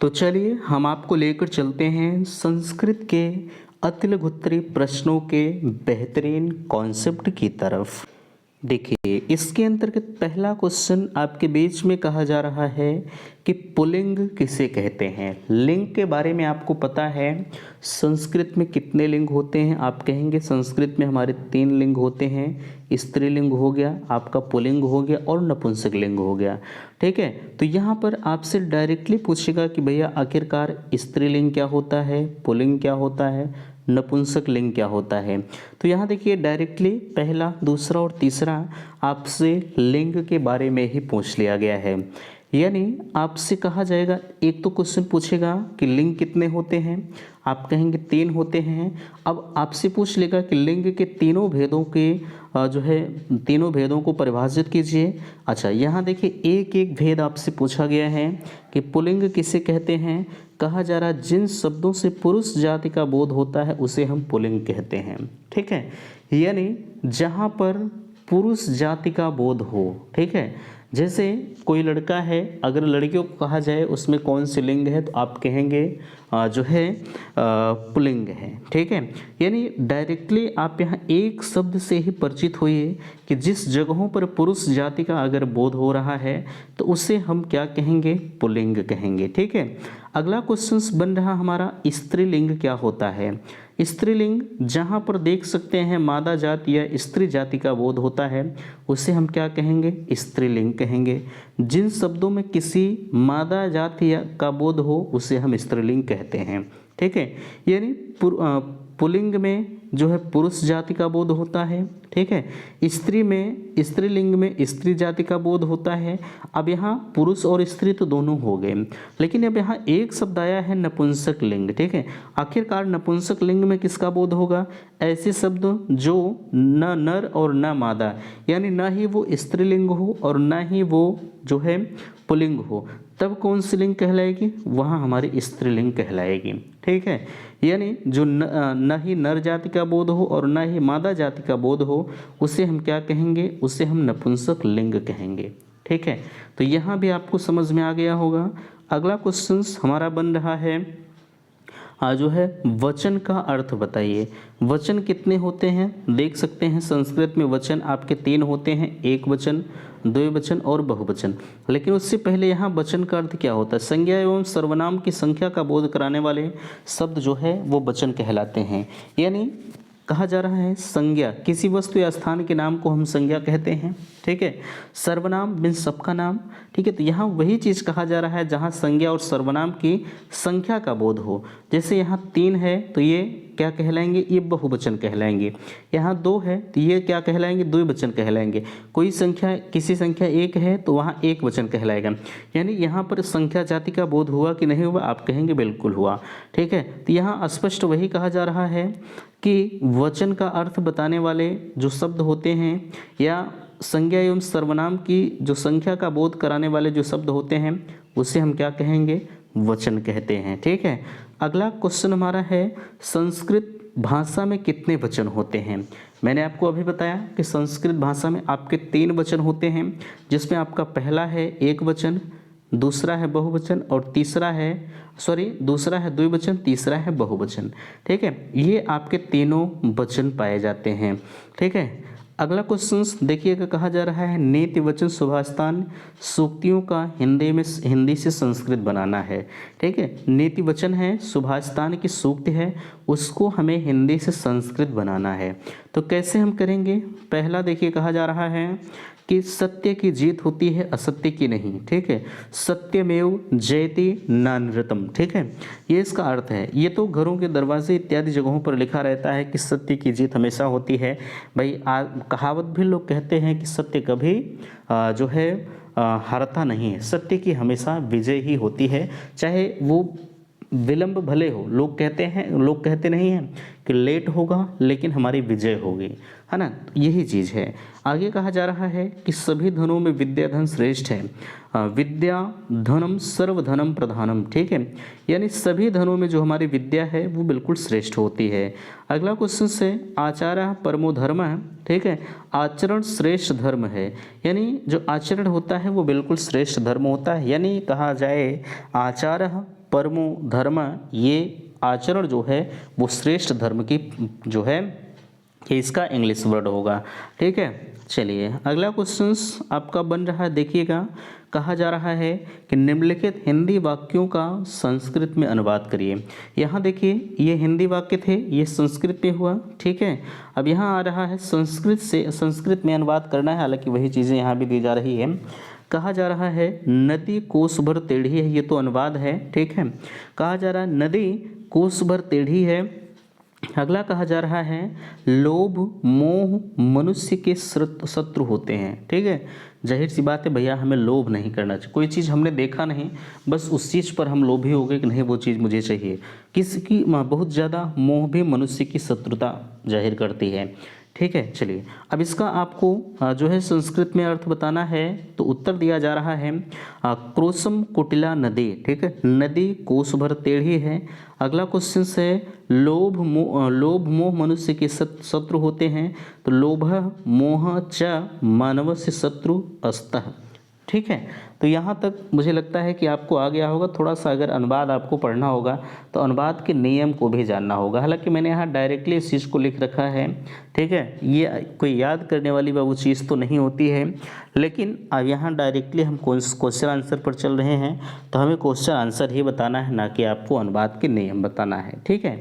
तो चलिए हम आपको लेकर चलते हैं संस्कृत के अतिलघुत्तरी प्रश्नों के बेहतरीन कॉन्सेप्ट की तरफ। देखिए इसके अंतर्गत पहला क्वेश्चन आपके बीच में कहा जा रहा है कि पुल्लिंग किसे कहते हैं। लिंग के बारे में आपको पता है संस्कृत में कितने लिंग होते हैं। आप कहेंगे संस्कृत में हमारे 3 लिंग होते हैं, स्त्रीलिंग हो गया, आपका पुल्लिंग हो गया और नपुंसक लिंग हो गया। ठीक है, तो यहाँ पर आपसे डायरेक्टली पूछेगा कि भैया आखिरकार स्त्रीलिंग क्या होता है, पुल्लिंग क्या होता है, नपुंसक लिंग क्या होता है। तो यहाँ देखिए डायरेक्टली पहला, दूसरा और तीसरा आपसे लिंग के बारे में ही पूछ लिया गया है। यानी आपसे कहा जाएगा, एक तो क्वेश्चन पूछेगा कि लिंग कितने होते हैं, आप कहेंगे 3 होते हैं। अब आपसे पूछ लेगा कि लिंग के तीनों भेदों के जो है तीनों भेदों को परिभाषित कीजिए। अच्छा यहाँ देखिए एक एक भेद आपसे पूछा गया है कि पुल्लिंग किसे कहते हैं। कहा जा रहा है जिन शब्दों से पुरुष जाति का बोध होता है उसे हम पुल्लिंग कहते हैं। ठीक है, यानी जहाँ पर पुरुष जाति का बोध हो। ठीक है, जैसे कोई लड़का है, अगर लड़कियों को कहा जाए उसमें कौन सी लिंग है तो आप कहेंगे जो है पुल्लिंग है। ठीक है, यानी डायरेक्टली आप यहाँ एक शब्द से ही परिचित होइए कि जिस जगहों पर पुरुष जाति का अगर बोध हो रहा है तो उसे हम क्या कहेंगे, पुल्लिंग कहेंगे। ठीक है, अगला क्वेश्चन बन रहा हमारा स्त्रीलिंग क्या होता है। स्त्रीलिंग जहाँ पर देख सकते हैं मादा जाति या स्त्री जाति का बोध होता है उसे हम क्या कहेंगे, स्त्रीलिंग कहेंगे। जिन शब्दों में किसी मादा जाति का बोध हो उसे हम स्त्रीलिंग कहते हैं। ठीक है, यानी पुल्लिंग में जो है पुरुष जाति का बोध होता है। ठीक है, स्त्रीलिंग में स्त्री जाति का बोध होता है। अब यहाँ पुरुष और स्त्री तो दोनों हो गए, लेकिन अब यहाँ एक शब्द आया है नपुंसक लिंग। ठीक है, आखिरकार नपुंसक लिंग में किसका बोध होगा, ऐसे शब्द जो न नर और न मादा, यानी न ही वो स्त्रीलिंग हो और न ही वो जो है पुल्लिंग हो, तब कौन सी लिंग कहलाएगी, वहाँ हमारी स्त्रीलिंग कहलाएगी। ठीक है, यानी जो न ही नर जाति का बोध हो और न ही मादा जाति का बोध हो उसे हम क्या कहेंगे, उसे हम नपुंसक लिंग कहेंगे। ठीक है, तो यहाँ भी आपको समझ में आ गया होगा। अगला क्वेश्चन हमारा बन रहा है जो है वचन का अर्थ बताइए। वचन कितने होते हैं, देख सकते हैं संस्कृत में वचन आपके 3 होते हैं, एक वचन, द्विवचन और बहुवचन। लेकिन उससे पहले यहाँ वचन का अर्थ क्या होता है। संज्ञा एवं सर्वनाम की संख्या का बोध कराने वाले शब्द जो है वो वचन कहलाते हैं। यानी कहा जा रहा है संज्ञा, किसी वस्तु या स्थान के नाम को हम संज्ञा कहते हैं। ठीक है, सर्वनाम मीन्स सबका नाम। ठीक है, तो यहाँ वही चीज़ कहा जा रहा है जहाँ संज्ञा और सर्वनाम की संख्या का बोध हो। जैसे यहाँ 3 है तो ये क्या कहलाएंगे, ये बहुवचन कहलाएंगे। यहाँ 2 है तो ये क्या कहलाएंगे, द्विवचन कहलाएंगे। कोई संख्या, किसी संख्या 1 है तो वहाँ एक वचन कहलाएगा। यानी यहाँ पर संख्या जाति का बोध हुआ कि नहीं हुआ, आप कहेंगे बिल्कुल हुआ। ठीक है, तो यहाँ स्पष्ट वही कहा जा रहा है कि वचन का अर्थ बताने वाले जो शब्द होते हैं या संज्ञा एवं सर्वनाम की जो संख्या का बोध कराने वाले जो शब्द होते हैं उसे हम क्या कहेंगे, वचन कहते हैं। ठीक है, अगला क्वेश्चन हमारा है संस्कृत भाषा में कितने वचन होते हैं। मैंने आपको अभी बताया कि संस्कृत भाषा में आपके 3 वचन होते हैं, जिसमें आपका पहला है एक वचन, दूसरा है बहुवचन और दूसरा है द्विवचन, तीसरा है बहुवचन। ठीक है, ये आपके तीनों वचन पाए जाते हैं। ठीक है, अगला क्वेश्चन देखिएगा, कहा जा रहा है नीति वचन सुभाषितान सूक्तियों का हिंदी से संस्कृत बनाना है। ठीक है, नीति वचन है, सुभाषितान की सूक्ति है, उसको हमें हिंदी से संस्कृत बनाना है। तो कैसे हम करेंगे, पहला देखिए कहा जा रहा है कि सत्य की जीत होती है असत्य की नहीं। ठीक है, सत्यमेव जयति नानृतम। ठीक है, ये इसका अर्थ है। ये तो घरों के दरवाजे इत्यादि जगहों पर लिखा रहता है कि सत्य की जीत हमेशा होती है। भाई कहावत भी लोग कहते हैं कि सत्य कभी जो है हारता नहीं है, सत्य की हमेशा विजय ही होती है, चाहे वो विलंब भले हो। लोग कहते नहीं हैं कि लेट होगा लेकिन हमारी विजय होगी, है ना। यही चीज़ है। आगे कहा जा रहा है कि सभी धनों में विद्या धन श्रेष्ठ है। विद्या धनम सर्वधनम प्रधानम। ठीक है, यानी सभी धनों में जो हमारी विद्या है वो बिल्कुल श्रेष्ठ होती है। अगला क्वेश्चन से आचार्य परमो धर्म है। ठीक है, आचरण श्रेष्ठ धर्म है, यानी जो आचरण होता है वो बिल्कुल श्रेष्ठ धर्म होता है। यानी कहा जाए आचार्य परमो धर्म, ये आचरण जो है वो श्रेष्ठ धर्म की जो है ये इसका इंग्लिश वर्ड होगा। ठीक है, चलिए अगला क्वेश्चंस आपका बन रहा है, देखिएगा कहा जा रहा है कि निम्नलिखित हिंदी वाक्यों का संस्कृत में अनुवाद करिए। यहाँ देखिए ये हिंदी वाक्य थे, ये संस्कृत में हुआ। ठीक है, अब यहाँ आ रहा है संस्कृत से संस्कृत में अनुवाद करना है, हालांकि वही चीज़ें यहाँ भी दी जा रही है। कहा जा रहा है नदी कोस भर टेढ़ी है, ये तो अनुवाद है। ठीक है, कहा जा रहा है नदी कोस भर टेढ़ी है। अगला कहा जा रहा है लोभ मोह मनुष्य के शत्रु होते हैं। ठीक है, जाहिर सी बात है भैया, हमें लोभ नहीं करना चाहिए। कोई चीज़ हमने देखा नहीं, बस उस चीज़ पर हम लोभी हो गए कि नहीं वो चीज़ मुझे चाहिए। किसकी बहुत ज़्यादा मोह भी मनुष्य की शत्रुता जाहिर करती है। ठीक है, चलिए अब इसका आपको जो है संस्कृत में अर्थ बताना है, तो उत्तर दिया जा रहा है क्रोसम कुटिला नदी। ठीक है, नदी कोस भर टेढ़ी है। अगला क्वेश्चन है लोभ मोह मनुष्य के शत्रु होते हैं, तो लोभ मोह च मानव से शत्रु अस्तः। ठीक है, तो यहाँ तक मुझे लगता है कि आपको आ गया होगा। थोड़ा सा अगर अनुवाद आपको पढ़ना होगा तो अनुवाद के नियम को भी जानना होगा। हालांकि मैंने यहाँ डायरेक्टली इस चीज़ को लिख रखा है। ठीक है, ये कोई याद करने वाली वो चीज़ तो नहीं होती है, लेकिन अब यहाँ डायरेक्टली हम क्वेश्चन आंसर पर चल रहे हैं, तो हमें क्वेश्चन आंसर ही बताना है, ना कि आपको अनुवाद के नियम बताना है। ठीक है,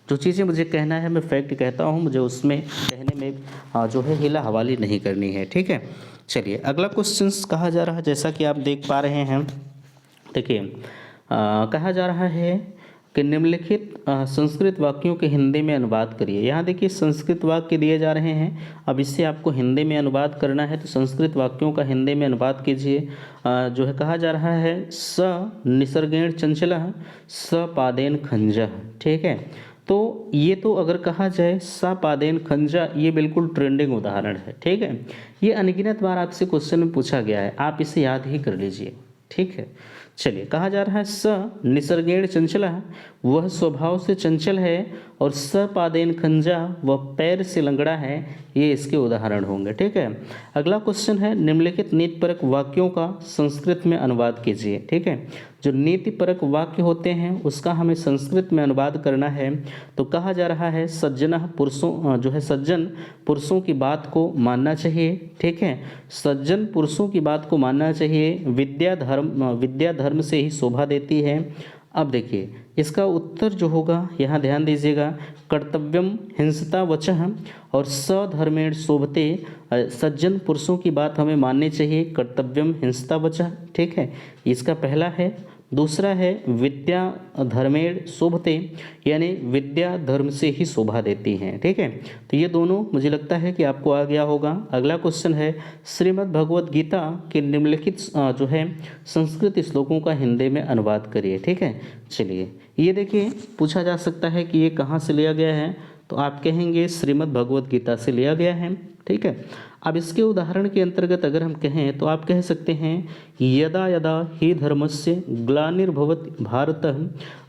जो चीज़ें मुझे कहना है मैं फैक्ट कहता हूँ, मुझे उसमें कहने में जो है हिला हवाली नहीं करनी है। ठीक है, चलिए अगला क्वेश्चन कहा जा रहा है, जैसा कि आप देख पा रहे हैं, देखिए कहा जा रहा है कि निम्नलिखित संस्कृत वाक्यों के हिंदी में अनुवाद करिए। यहाँ देखिए संस्कृत वाक्य दिए जा रहे हैं, अब इससे आपको हिंदी में अनुवाद करना है, तो संस्कृत वाक्यों का हिंदी में अनुवाद कीजिए। जो है कहा जा रहा है स निसर्गेण चंचलः स पादेन खंजः। ठीक है, तो ये तो अगर कहा जाए सा पादेन खंजा, ये बिल्कुल ट्रेंडिंग उदाहरण है। ठीक है, ये अनगिनत बार आपसे क्वेश्चन में पूछा गया है, आप इसे याद ही कर लीजिए। ठीक है, चलिए कहा जा रहा है स निसर्गेण चंचल, वह स्वभाव से चंचल है, और स पादेन खंजा, वह पैर से लंगड़ा है। ये इसके उदाहरण होंगे। ठीक है, अगला क्वेश्चन है निम्नलिखित नीतिपरक वाक्यों का संस्कृत में अनुवाद कीजिए। ठीक है, जो नीतिपरक वाक्य होते हैं उसका हमें संस्कृत में अनुवाद करना है, तो कहा जा रहा है सज्जन पुरुषों जो है सज्जन पुरुषों की बात को मानना चाहिए। ठीक है, सज्जन पुरुषों की बात को मानना चाहिए। विद्या धर्म से ही शोभा देती है। अब देखिए इसका उत्तर जो होगा, यहाँ ध्यान दीजिएगा, कर्तव्यम हिंसता वचः और सधर्मेण शोभते। सज्जन पुरुषों की बात हमें माननी चाहिए, कर्तव्यम हिंसता वचः। ठीक है, इसका पहला है। दूसरा है विद्या धर्मेण शोभते, यानी विद्या धर्म से ही शोभा देती हैं। ठीक है, तो ये दोनों मुझे लगता है कि आपको आ गया होगा। अगला क्वेश्चन है श्रीमद् भगवद गीता के निम्नलिखित जो है संस्कृत श्लोकों का हिंदी में अनुवाद करिए। ठीक है, चलिए ये देखिए पूछा जा सकता है कि ये कहाँ से लिया गया है, तो आप कहेंगे श्रीमद् भगवद गीता से लिया गया है। ठीक है, अब इसके उदाहरण के अंतर्गत अगर हम कहें तो आप कह सकते हैं यदा यदा ही धर्मस्य ग्लानिर्भवति भारत,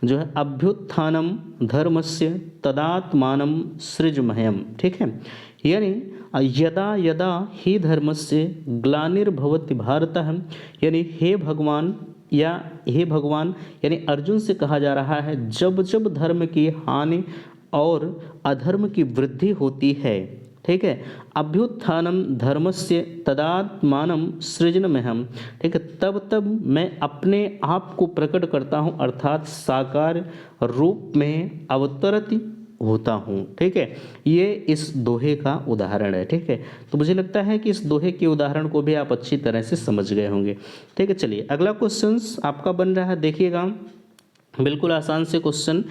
जो है अभ्युत्थानम धर्मस्य तदात्मानं सृजमह्यम। ठीक है, यानी यदा यदा ही धर्मस्य ग्लानिर्भवति भारत, यानी हे भगवान यानी अर्जुन से कहा जा रहा है जब जब धर्म की हानि और अधर्म की वृद्धि होती है। ठीक है, अभ्युत्थानम धर्मस्य तदात्मानं सृजनमहम। ठीक है, तब तब मैं अपने आप को प्रकट करता हूँ, अर्थात साकार रूप में अवतरित होता हूँ। ठीक है, ये इस दोहे का उदाहरण है। ठीक है, तो मुझे लगता है कि इस दोहे के उदाहरण को भी आप अच्छी तरह से समझ गए होंगे। ठीक है, चलिए अगला क्वेश्चन आपका बन रहा है, देखिएगा बिल्कुल आसान से क्वेश्चन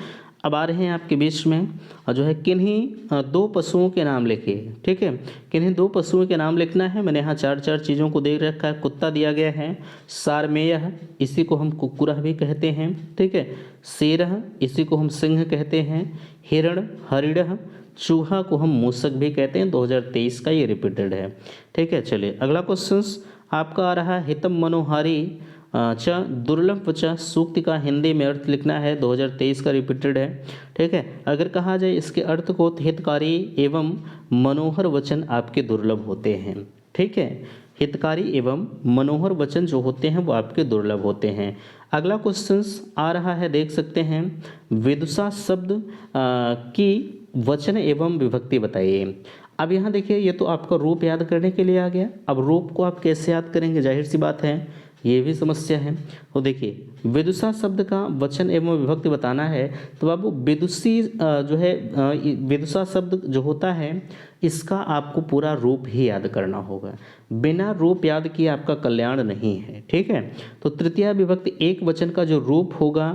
अब आ रहे हैं आपके बीच में, जो है किन्हीं दो पशुओं के नाम लिखिए। ठीक है, किन्हीं दो पशुओं के नाम लिखना है। मैंने यहाँ चार चीज़ों को दे रखा है। कुत्ता दिया गया है, सारमेय, इसी को हम कुक्कुरह भी कहते हैं। ठीक है, शेरह, इसी को हम सिंह कहते हैं। हिरण हरिणह, चूहा को हम मूसक भी कहते हैं। 2023 का ये रिपीटेड है। ठीक है, चलिए अगला क्वेश्चन आपका आ रहा है हितम मनोहारी च दुर्लभ च सूक्ति का हिंदी में अर्थ लिखना है। 2023 का रिपीटेड है। ठीक है, अगर कहा जाए इसके अर्थ को, तो हितकारी एवं मनोहर वचन आपके दुर्लभ होते हैं। ठीक है, हितकारी एवं मनोहर वचन जो होते हैं वो आपके दुर्लभ होते हैं। अगला क्वेश्चन आ रहा है, देख सकते हैं, विदुषा शब्द की वचन एवं विभक्ति बताइए। अब यहाँ देखिए, ये तो आपका रूप याद करने के लिए आ गया। अब रूप को आप कैसे याद करेंगे, जाहिर सी बात है ये भी समस्या है। तो देखिए, विदुषा शब्द का वचन एवं विभक्ति बताना है तो बाबू विदुषी जो है विदुषा शब्द जो होता है इसका आपको पूरा रूप ही याद करना होगा। बिना रूप याद किए आपका कल्याण नहीं है, ठीक है। तो तृतीया विभक्ति एक वचन का जो रूप होगा,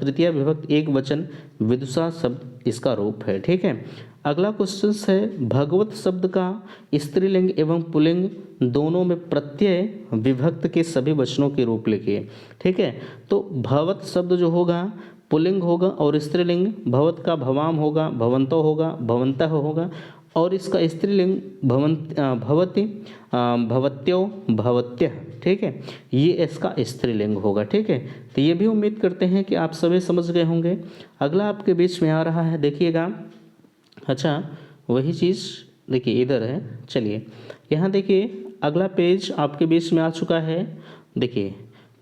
तृतीया विभक्ति एक वचन विदुषा शब्द इसका रूप है, ठीक है। अगला क्वेश्चन है, भगवत शब्द का स्त्रीलिंग एवं पुल्लिंग दोनों में प्रत्यय विभक्त के सभी वचनों के रूप लिखिए, ठीक है। तो भवत शब्द जो होगा पुल्लिंग होगा और स्त्रीलिंग भवत का भवाम होगा, भवंतो होगा, भवंतः होगा, और इसका स्त्रीलिंग भवति, भवत्यो, भवत्यः, ठीक है। ये इसका स्त्रीलिंग होगा, ठीक है। तो ये भी उम्मीद करते हैं कि आप सभी समझ गए होंगे। अगला आपके बीच में आ रहा है, देखिएगा, अच्छा वही चीज़ देखिए इधर है। चलिए यहाँ देखिए, अगला पेज आपके बीच में आ चुका है। देखिए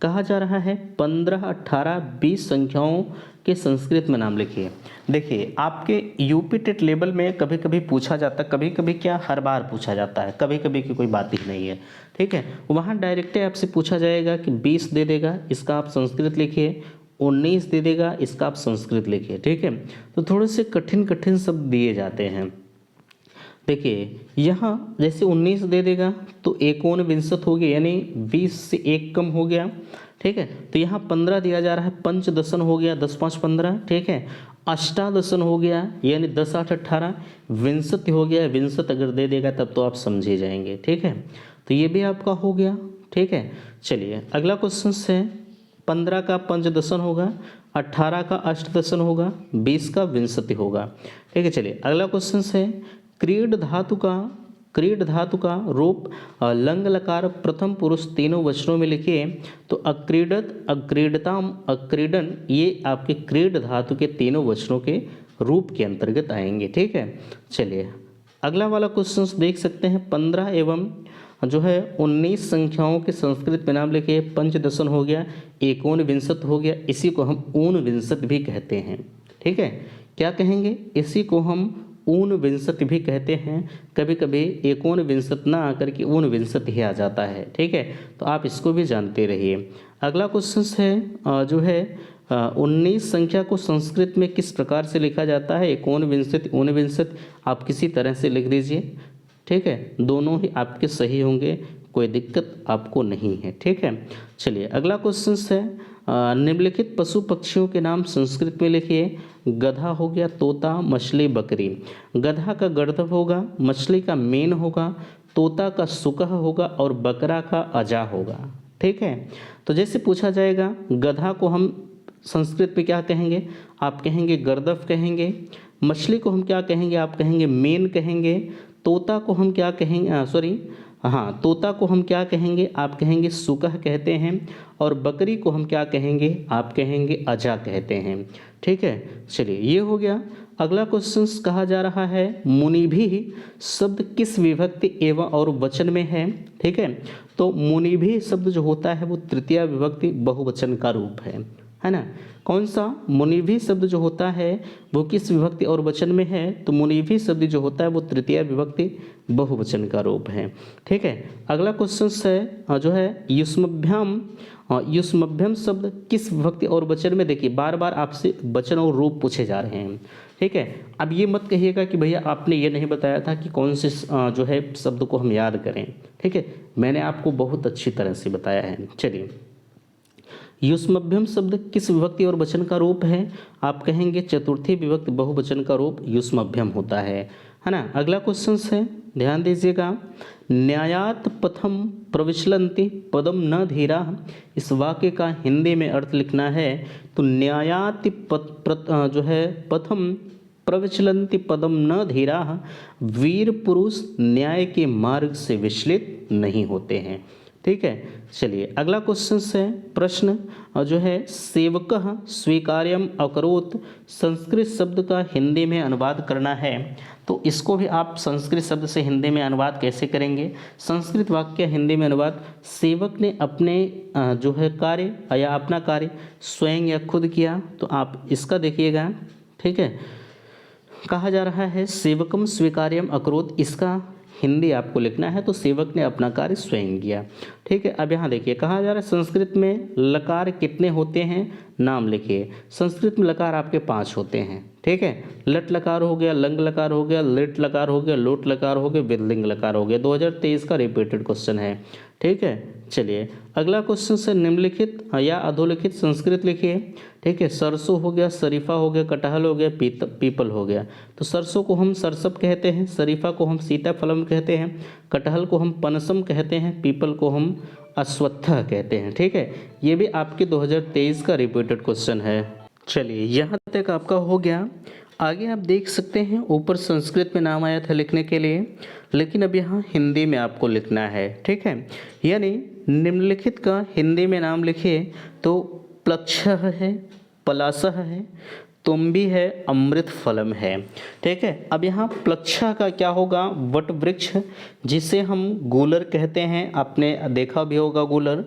कहा जा रहा है 15, 18, 20 संख्याओं के संस्कृत में नाम लिखिए। देखिए आपके यूपी टेट लेवल में कभी कभी पूछा जाता है, कभी कभी क्या हर बार पूछा जाता है, कभी कभी की कोई बात ही नहीं है, ठीक है। वहाँ डायरेक्ट आपसे पूछा जाएगा कि 20 दे देगा, इसका आप संस्कृत लिखिए, 19 दे देगा, इसका आप संस्कृत लिखिए, ठीक है। तो थोड़े से कठिन कठिन शब्द दिए जाते हैं। देखिए यहाँ जैसे 19 दे देगा तो 19 हो गया, यानी 20 से 1 कम हो गया, ठीक है। तो यहाँ 15 दिया जा रहा है, पंचदशन हो गया, 10 5 15, ठीक है। अष्टादशन हो गया, यानी 10 8 18, विंशति हो गया, विंशत अगर दे देगा तब तो आप समझे जाएंगे, ठीक है। तो ये भी आपका हो गया, ठीक है। चलिए अगला क्वेश्चन है, 15 का पंचदशन होगा, 18 का अष्टदशन होगा, 20 का विंशति होगा, ठीक है। चलिए अगला क्वेश्चन है, क्रीड धातु का रूप लंग लकार प्रथम पुरुष तीनों वचनों में लिखिए। तो अक्रीडत, अक्रीडताम, अक्रीडन, ये आपके क्रीड धातु के तीनों वचनों के रूप के अंतर्गत आएंगे, ठीक है। चलिए अगला वाला क्वेश्चन देख सकते हैं, 15 एवं जो है 19 संख्याओं के संस्कृत में नाम लिखिए। पंचदशन हो गया, 19 हो गया, इसी को हम ऊनविंशति भी कहते हैं, ठीक है। क्या कहेंगे, इसी को हम ऊनविंशति भी कहते हैं। कभी कभी 19 ना आकर के ऊनविंशति ही आ जाता है, ठीक है। तो आप इसको भी जानते रहिए। अगला क्वेश्चन है जो है 19 संख्या को संस्कृत में किस प्रकार से लिखा जाता है, 19 ऊनविंशति, आप किसी तरह से लिख दीजिए, ठीक है। दोनों ही आपके सही होंगे, कोई दिक्कत आपको नहीं है, ठीक है। चलिए अगला क्वेश्चन है, निम्नलिखित पशु पक्षियों के नाम संस्कृत में लिखिए। गधा हो गया, तोता, मछली, बकरी। गधा का गर्दभ होगा, मछली का मेन होगा, तोता का सुकह होगा और बकरा का अजा होगा, ठीक है। तो जैसे पूछा जाएगा, गधा को हम संस्कृत में क्या कहेंगे, आप कहेंगे गर्दभ कहेंगे। मछली को हम क्या कहेंगे, आप कहेंगे मेन कहेंगे। तोता को हम क्या कहेंगे, तोता को हम क्या कहेंगे, आप कहेंगे सुकह कहते हैं। और बकरी को हम क्या कहेंगे, आप कहेंगे अजा कहते हैं, ठीक है। चलिए ये हो गया। अगला क्वेश्चन कहा जा रहा है, मुनिभि शब्द किस विभक्ति एवं और वचन में है, ठीक है। तो मुनिभि शब्द जो होता है वो तृतीया विभक्ति बहुवचन का रूप है ना। कौन सा, मुनिभि शब्द जो होता है वो किस विभक्ति और वचन में है, तो मुनिभि शब्द जो होता है वो तृतीया विभक्ति बहुवचन का रूप है, ठीक है। अगला क्वेश्चन है जो है युष्मभ्याम, युष्मभ्यम शब्द किस विभक्ति और वचन में, देखिए बार बार आपसे वचन और रूप पूछे जा रहे हैं, ठीक है। अब ये मत कहिएगा कि भैया आपने ये नहीं बताया था कि कौन से जो है शब्द को हम याद करें, ठीक है। मैंने आपको बहुत अच्छी तरह से बताया है। चलिए युष्मभ्यम शब्द किस विभक्ति और वचन का रूप है, आप कहेंगे चतुर्थी विभक्ति बहुवचन का रूप युष्मभ्यम होता है ना। अगला क्वेश्चन है, ध्यान दीजिएगा, न्यायात पथम प्रविचलन्ति पदम न धीरा, इस वाक्य का हिंदी में अर्थ लिखना है। तो न्यायाति जो है पथम प्रविचलन्ति पदम न धीरा, वीर पुरुष न्याय के मार्ग से विचलित नहीं होते हैं, ठीक है। चलिए अगला क्वेश्चन है, प्रश्न जो है सेवकः स्वीकार्यम अकरोत् संस्कृत शब्द का हिंदी में अनुवाद करना है। तो इसको भी आप संस्कृत शब्द से हिंदी में अनुवाद कैसे करेंगे? संस्कृत वाक्य हिंदी में अनुवाद, सेवक ने अपने जो है कार्य या अपना कार्य स्वयं या खुद किया, तो आप इसका देखिएगा। ठीक है, कहा जा रहा है सेवकम स्वीकार्यम अकरोत्, इसका हिंदी आपको लिखना है, तो सेवक ने अपना कार्य स्वयं किया। ठीक है, अब यहाँ देखिए कहा जा रहा है संस्कृत में लकार कितने होते हैं, नाम लिखिए। संस्कृत में लकार आपके 5 होते हैं। ठीक है, लट लकार हो गया, लंग लकार हो गया, लिट लकार हो गया, लोट लकार हो गया, विदलिंग लकार हो गया। 2023 का रिपीटेड क्वेश्चन है। ठीक है, चलिए अगला क्वेश्चन से निम्नलिखित या अधोलिखित संस्कृत लिखिए। ठीक है, सरसों हो गया, शरीफा हो गया, कटहल हो गया, पीपल हो गया। तो सरसों को हम सरसप कहते हैं, शरीफा को हम सीताफलम कहते हैं, कटहल को हम पनसम कहते हैं, पीपल को हम अश्वत्थ कहते हैं। ठीक है, ये भी आपके 2023 का रिपीटेड क्वेश्चन है। चलिए यहाँ तक आपका हो गया। आगे आप देख सकते हैं ऊपर संस्कृत में नाम आया था लिखने के लिए, लेकिन अब यहाँ हिंदी में आपको लिखना है। ठीक है, यानी निम्नलिखित का हिंदी में नाम लिखिए तो प्लक्षः है, पलासः है, तुम्बी है, अमृत फलम है। ठीक है, अब यहाँ प्लक्षा का क्या होगा, वट वृक्ष जिसे हम गूलर कहते हैं, आपने देखा भी होगा गूलर।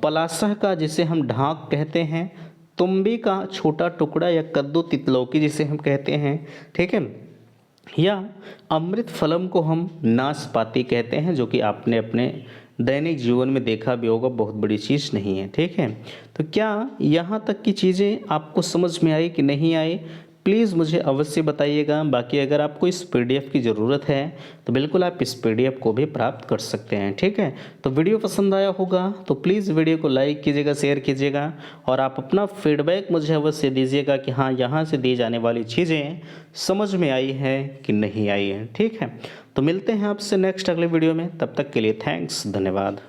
पलासह का जिसे हम ढाक कहते हैं, तुम्बी का छोटा टुकड़ा या कद्दू तितलौकी जिसे हम कहते हैं। ठीक है, या अमृत फलम को हम नाशपाती कहते हैं, जो कि आपने अपने दैनिक जीवन में देखा भी होगा, बहुत बड़ी चीज़ नहीं है। ठीक है, तो क्या यहाँ तक की चीज़ें आपको समझ में आई कि नहीं आई, प्लीज़ मुझे अवश्य बताइएगा। बाकी अगर आपको इस पीडीएफ की ज़रूरत है तो बिल्कुल आप इस पीडीएफ को भी प्राप्त कर सकते हैं। ठीक है, तो वीडियो पसंद आया होगा तो प्लीज़ वीडियो को लाइक कीजिएगा, शेयर कीजिएगा, और आप अपना फीडबैक मुझे अवश्य दीजिएगा कि हाँ यहाँ से दी जाने वाली चीज़ें समझ में आई है कि नहीं आई है। ठीक है, तो मिलते हैं आपसे नेक्स्ट अगले वीडियो में, तब तक के लिए थैंक्स, धन्यवाद।